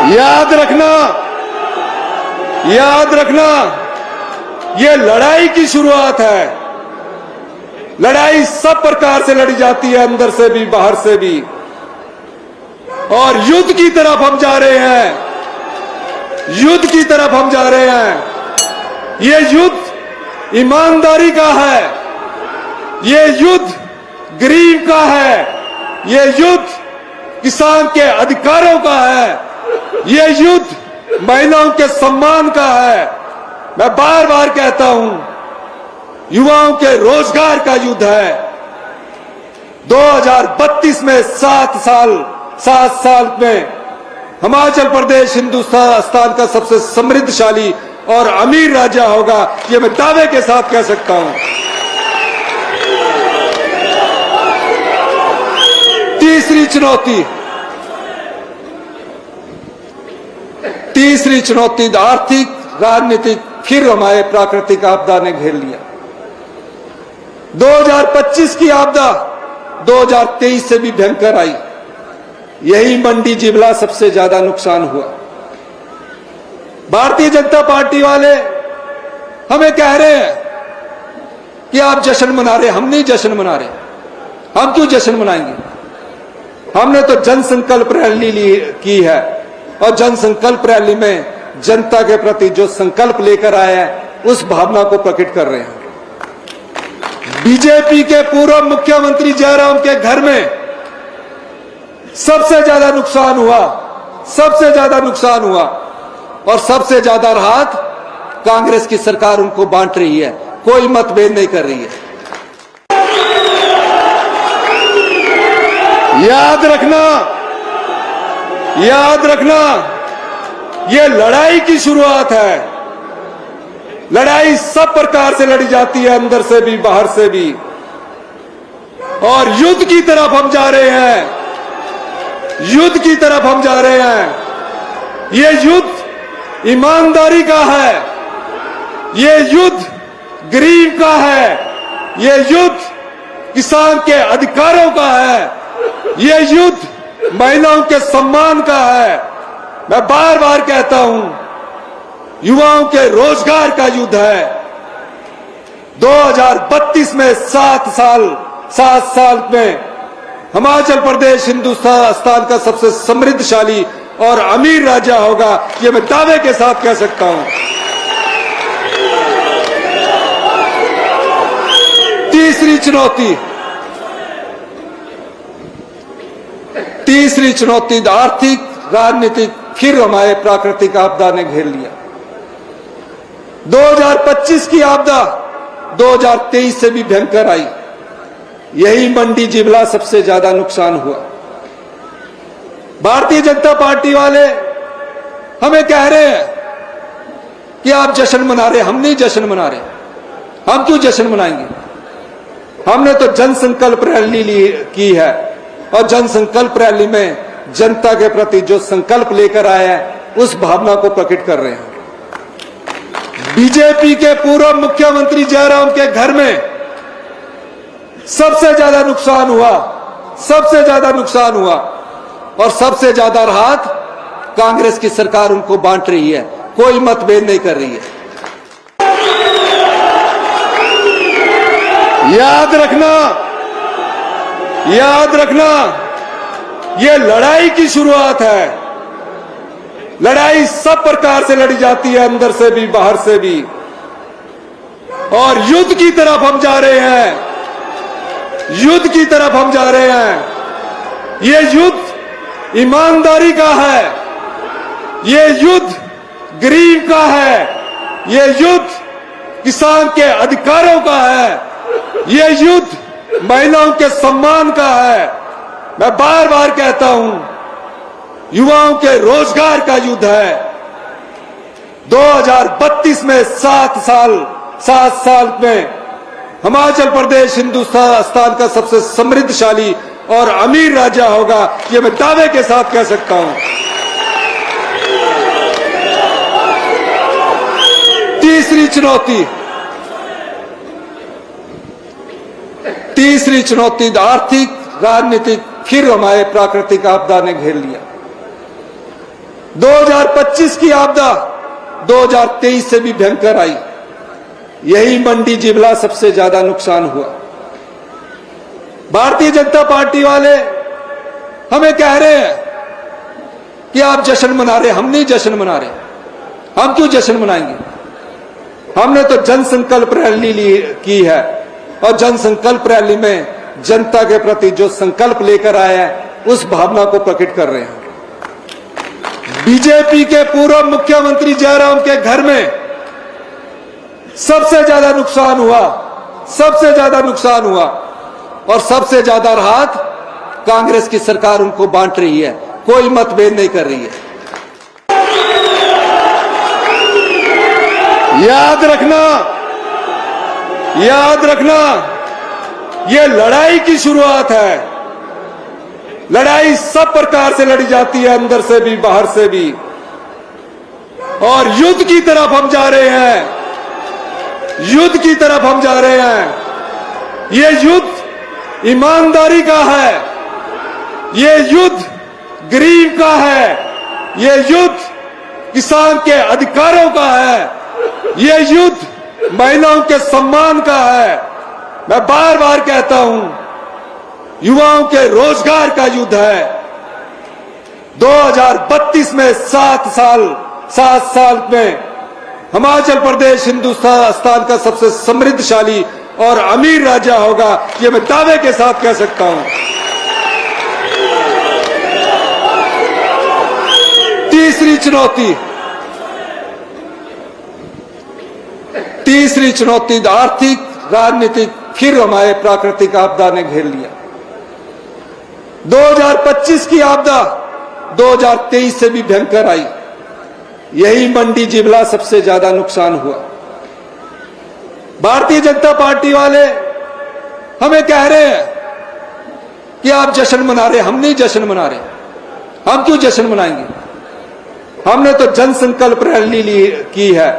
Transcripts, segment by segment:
याद रखना, ये लड़ाई की शुरुआत है। लड़ाई सब प्रकार से लड़ी जाती है, अंदर से भी बाहर से भी, और युद्ध की तरफ हम जा रहे हैं। युद्ध की तरफ हम जा रहे हैं। ये युद्ध ईमानदारी का है, ये युद्ध गरीब का है, ये युद्ध किसान के अधिकारों का है, ये युद्ध महिलाओं के सम्मान का है। मैं बार बार कहता हूं, युवाओं के रोजगार का युद्ध है। 2032 में 7 साल में हिमाचल प्रदेश हिंदुस्तान का सबसे समृद्धशाली और अमीर राज्य होगा, ये मैं दावे के साथ कह सकता हूं। तीसरी चुनौती आर्थिक राजनीतिक फिर हमारे प्राकृतिक आपदा ने घेर लिया। 2025 की आपदा 2023 से भी भयंकर आई। यही मंडी जिबला सबसे ज्यादा नुकसान हुआ। भारतीय जनता पार्टी वाले हमें कह रहे हैं कि आप जश्न मना रहे, हम नहीं जश्न मना रहे। हम क्यों जश्न मनाएंगे? हमने तो जन संकल्प रैली की है, और जन संकल्प रैली में जनता के प्रति जो संकल्प लेकर आए हैं, उस भावना को प्रकट कर रहे हैं। बीजेपी के पूर्व मुख्यमंत्री जयराम के घर में सबसे ज्यादा नुकसान हुआ, और सबसे ज्यादा राहत कांग्रेस की सरकार उनको बांट रही है, कोई मतभेद नहीं कर रही है। याद रखना, ये लड़ाई की शुरुआत है। लड़ाई सब प्रकार से लड़ी जाती है, अंदर से भी बाहर से भी, और युद्ध की तरफ हम जा रहे हैं। युद्ध की तरफ हम जा रहे हैं। ये युद्ध ईमानदारी का है, ये युद्ध गरीब का है, ये युद्ध किसान के अधिकारों का है, ये युद्ध महिलाओं के सम्मान का है। मैं बार बार कहता हूं, युवाओं के रोजगार का युद्ध है। 2032 में 7 साल में हिमाचल प्रदेश हिंदुस्तान का सबसे समृद्धशाली और अमीर राज्य होगा, ये मैं दावे के साथ कह सकता हूं। तीसरी चुनौती आर्थिक राजनीतिक फिर हमारे प्राकृतिक आपदा ने घेर लिया। 2025 की आपदा 2023 से भी भयंकर आई। यही मंडी जिबला सबसे ज्यादा नुकसान हुआ। भारतीय जनता पार्टी वाले हमें कह रहे हैं कि आप जश्न मना रहे, हम नहीं जश्न मना रहे। हम क्यों जश्न मनाएंगे? हमने तो जन संकल्प रैली की है, और जन संकल्प रैली में जनता के प्रति जो संकल्प लेकर आए हैं, उस भावना को प्रकट कर रहे हैं। बीजेपी के पूर्व मुख्यमंत्री जयराम के घर में सबसे ज्यादा नुकसान हुआ, और सबसे ज्यादा राहत कांग्रेस की सरकार उनको बांट रही है, कोई मतभेद नहीं कर रही है। याद रखना, ये लड़ाई की शुरुआत है। लड़ाई सब प्रकार से लड़ी जाती है, अंदर से भी बाहर से भी, और युद्ध की तरफ हम जा रहे हैं। युद्ध की तरफ हम जा रहे हैं। ये युद्ध ईमानदारी का है, ये युद्ध गरीब का है, ये युद्ध किसान के अधिकारों का है, ये युद्ध महिलाओं के सम्मान का है। मैं बार बार कहता हूं, युवाओं के रोजगार का युद्ध है। 2032 में 7 साल में हिमाचल प्रदेश हिंदुस्तान का सबसे समृद्धशाली और अमीर राज्य होगा, ये मैं दावे के साथ कह सकता हूं। तीसरी चुनौती आर्थिक राजनीतिक फिर हमारे प्राकृतिक आपदा ने घेर लिया। 2025 की आपदा 2023 से भी भयंकर आई। यही मंडी जिबला सबसे ज्यादा नुकसान हुआ। भारतीय जनता पार्टी वाले हमें कह रहे हैं कि आप जश्न मना रहे, हम नहीं जश्न मना रहे। हम क्यों जश्न मनाएंगे? हमने तो जन संकल्प रैली की है और जन संकल्प रैली में जनता के प्रति जो संकल्प लेकर आए हैं उस भावना को प्रकट कर रहे हैं। बीजेपी के पूर्व मुख्यमंत्री जयराम के घर में सबसे ज्यादा नुकसान हुआ, सबसे ज्यादा नुकसान हुआ और सबसे ज्यादा राहत कांग्रेस की सरकार उनको बांट रही है, कोई मतभेद नहीं कर रही है। याद रखना, याद रखना, ये लड़ाई की शुरुआत है। लड़ाई सब प्रकार से लड़ी जाती है, अंदर से भी बाहर से भी, और युद्ध की तरफ हम जा रहे हैं। युद्ध की तरफ हम जा रहे हैं। ये युद्ध ईमानदारी का है, ये युद्ध गरीब का है, ये युद्ध किसान के अधिकारों का है, ये युद्ध महिलाओं के सम्मान का है। मैं बार बार कहता हूं, युवाओं के रोजगार का युद्ध है। 2032 में 7 साल में हिमाचल प्रदेश हिंदुस्तान का सबसे समृद्धशाली और अमीर राज्य होगा, ये मैं दावे के साथ कह सकता हूं। तीसरी चुनौती आर्थिक राजनीतिक फिर हमारे प्राकृतिक आपदा ने घेर लिया। 2025 की आपदा 2023 से भी भयंकर आई। यही मंडी जिबला सबसे ज्यादा नुकसान हुआ। भारतीय जनता पार्टी वाले हमें कह रहे हैं कि आप जश्न मना रहे, हम नहीं जश्न मना रहे। हम क्यों जश्न मनाएंगे? हमने तो जन संकल्प रैली की है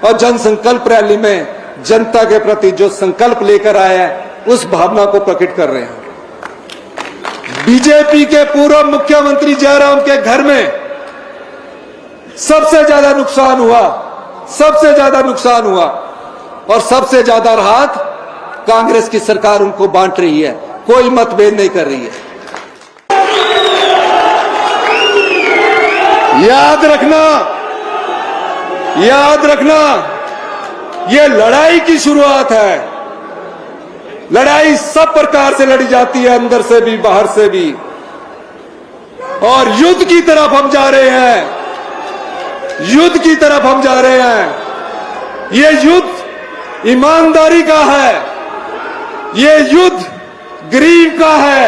और जन संकल्प रैली में जनता के प्रति जो संकल्प लेकर आए हैं उस भावना को प्रकट कर रहे हैं। बीजेपी के पूर्व मुख्यमंत्री जयराम के घर में सबसे ज्यादा नुकसान हुआ, सबसे ज्यादा नुकसान हुआ और सबसे ज्यादा राहत कांग्रेस की सरकार उनको बांट रही है, कोई मतभेद नहीं कर रही है। याद रखना, याद रखना, ये लड़ाई की शुरुआत है। लड़ाई सब प्रकार से लड़ी जाती है, अंदर से भी बाहर से भी, और युद्ध की तरफ हम जा रहे हैं। युद्ध की तरफ हम जा रहे हैं। ये युद्ध ईमानदारी का है, ये युद्ध गरीब का है,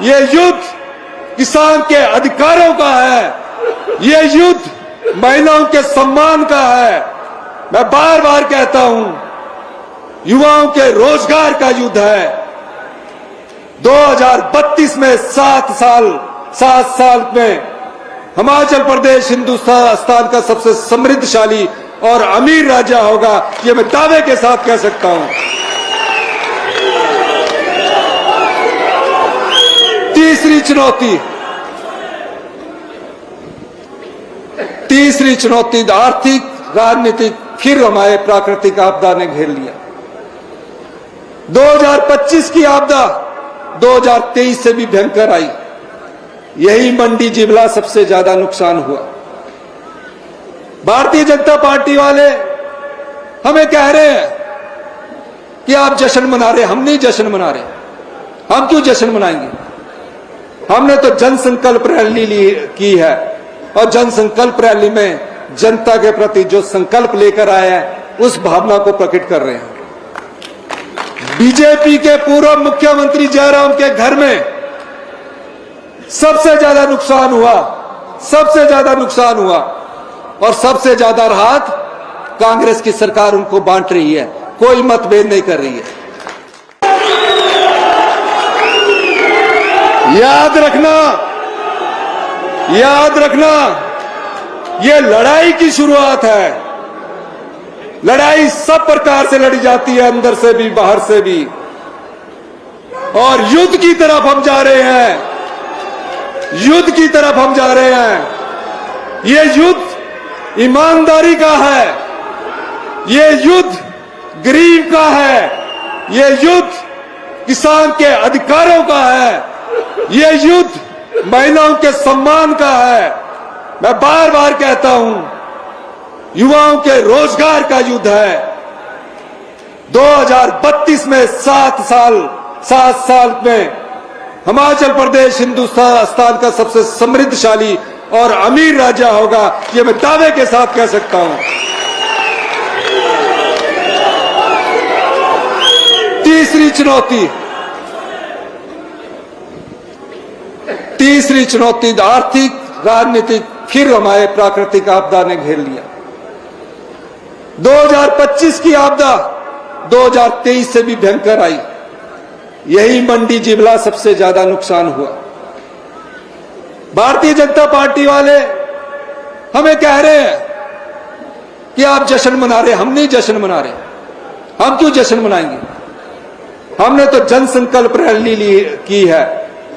ये युद्ध किसान के अधिकारों का है, ये युद्ध महिलाओं के सम्मान का है। मैं बार बार कहता हूं, युवाओं के रोजगार का युद्ध है। 2032 में 7 साल में हिमाचल प्रदेश हिंदुस्तान का सबसे समृद्धशाली और अमीर राज्य होगा, ये मैं दावे के साथ कह सकता हूं। तीसरी चुनौती आर्थिक राजनीतिक फिर हमारे प्राकृतिक आपदा ने घेर लिया। 2025 की आपदा 2023 से भी भयंकर आई। यही मंडी जिबला सबसे ज्यादा नुकसान हुआ। भारतीय जनता पार्टी वाले हमें कह रहे हैं कि आप जश्न मना रहे, हम नहीं जश्न मना रहे। हम क्यों जश्न मनाएंगे? हमने तो जन संकल्प रैली की है और जन संकल्प रैली में जनता के प्रति जो संकल्प लेकर आए हैं उस भावना को प्रकट कर रहे हैं। बीजेपी के पूर्व मुख्यमंत्री जयराम के घर में सबसे ज्यादा नुकसान हुआ, सबसे ज्यादा नुकसान हुआ और सबसे ज्यादा राहत कांग्रेस की सरकार उनको बांट रही है, कोई मतभेद नहीं कर रही है। याद रखना, याद रखना, ये लड़ाई की शुरुआत है। लड़ाई सब प्रकार से लड़ी जाती है, अंदर से भी बाहर से भी, और युद्ध की तरफ हम जा रहे हैं। युद्ध की तरफ हम जा रहे हैं। ये युद्ध ईमानदारी का है, ये युद्ध गरीब का है, ये युद्ध किसान के अधिकारों का है, ये युद्ध महिलाओं के सम्मान का है। मैं बार बार कहता हूं, युवाओं के रोजगार का युद्ध है। 2032 में 7 साल में हिमाचल प्रदेश हिंदुस्तान का सबसे समृद्धशाली और अमीर राज्य होगा, ये मैं दावे के साथ कह सकता हूं। तीसरी चुनौती आर्थिक राजनीतिक फिर हमारे प्राकृतिक आपदा ने घेर लिया। 2025 की आपदा 2023 से भी भयंकर आई। यही मंडी जिबला सबसे ज्यादा नुकसान हुआ। भारतीय जनता पार्टी वाले हमें कह रहे हैं कि आप जश्न मना रहे, हम नहीं जश्न मना रहे। हम क्यों जश्न मनाएंगे? हमने तो जन संकल्प रैली की है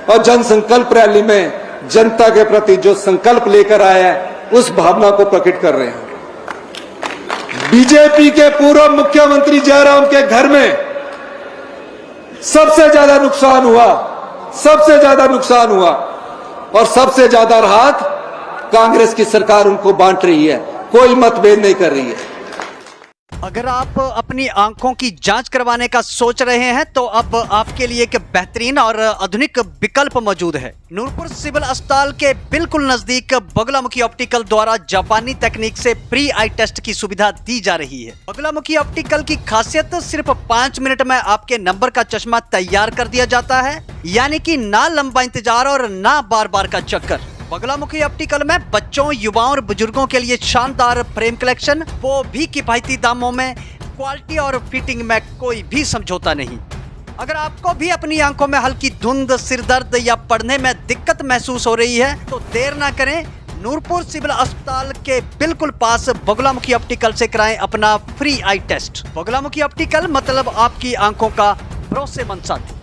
और जन संकल्प रैली में जनता के प्रति जो संकल्प लेकर आए हैं उस भावना को प्रकट कर रहे हैं। बीजेपी के पूर्व मुख्यमंत्री जयराम के घर में सबसे ज्यादा नुकसान हुआ और सबसे ज्यादा राहत कांग्रेस की सरकार उनको बांट रही है, कोई मतभेद नहीं कर रही है। अगर आप अपनी आंखों की जांच करवाने का सोच रहे हैं तो अब आपके लिए एक बेहतरीन और आधुनिक विकल्प मौजूद है। नूरपुर सिविल अस्पताल के बिल्कुल नजदीक बगुलामुखी ऑप्टिकल द्वारा जापानी तकनीक से फ्री आई टेस्ट की सुविधा दी जा रही है। बगुलामुखी ऑप्टिकल की खासियत सिर्फ 5 मिनट में आपके नंबर का चश्मा तैयार कर दिया जाता है, यानी कि ना लंबा इंतजार और ना बार बार का चक्कर। बगुलामुखी ऑप्टिकल में बच्चों, युवाओं और बुजुर्गों के लिए शानदार फ्रेम कलेक्शन, वो भी किफायती दामों में। क्वालिटी और फिटिंग में कोई भी समझौता नहीं। अगर आपको भी अपनी आंखों में हल्की धुंध, सिरदर्द या पढ़ने में दिक्कत महसूस हो रही है तो देर ना करें, नूरपुर सिविल अस्पताल के बिल्कुल पास बगुलामुखी ऑप्टिकल से कराएं अपना फ्री आई टेस्ट। बगुलामुखी ऑप्टिकल मतलब आपकी आंखों का भरोसेमंद साथी।